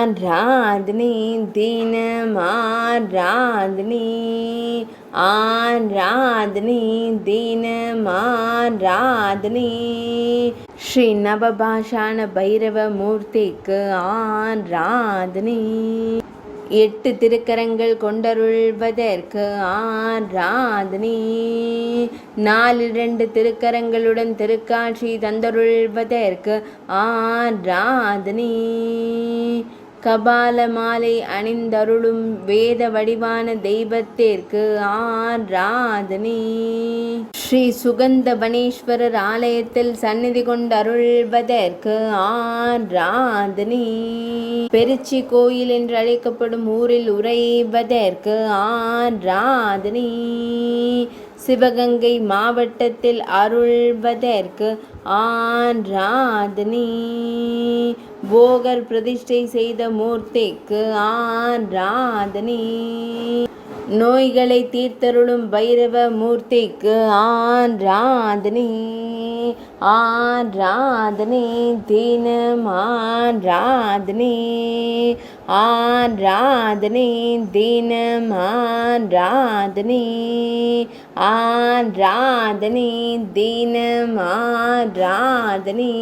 ஆராதனை தினம் ஆராதனை ஆராதனை தினம் ஆராதனை ஸ்ரீ நவபாஷான பைரவ மூர்த்திக்கு ஆராதனை 8 திருக்கரங்கள் கொண்டருள்வதற்கு ஆராதனை 4 திருக்கரங்களுடன் திருக்காட்சி தந்தருள்வதற்கு ஆராதனை கபால மாலை அணிந்தருளும் வேத வடிவான தெய்வத்திற்கு ஆராதனை ஸ்ரீ சுகந்தவனேஸ்வரர் ஆலயத்தில் சந்நிதி கொண்டருள்வதற்கு ஆராதனை பெருச்சி கோயில் என்று அழைக்கப்படும் ஊரில் உறைவதற்கு ஆராதனை சிவகங்கை மாவட்டத்தில் அருள்வதற்கு ஆராதனை போகர் பிரதிஷ்டை செய்த மூர்த்திக்கு ஆராதனை நோய்களை தீர்த்தருளும் பைரவ மூர்த்திக்கு ஆராதனை ஆராதனை தினம் ஆராதனை ஆராதனை தினம் ஆராதனை ஆராதனை தினம் ஆராதனை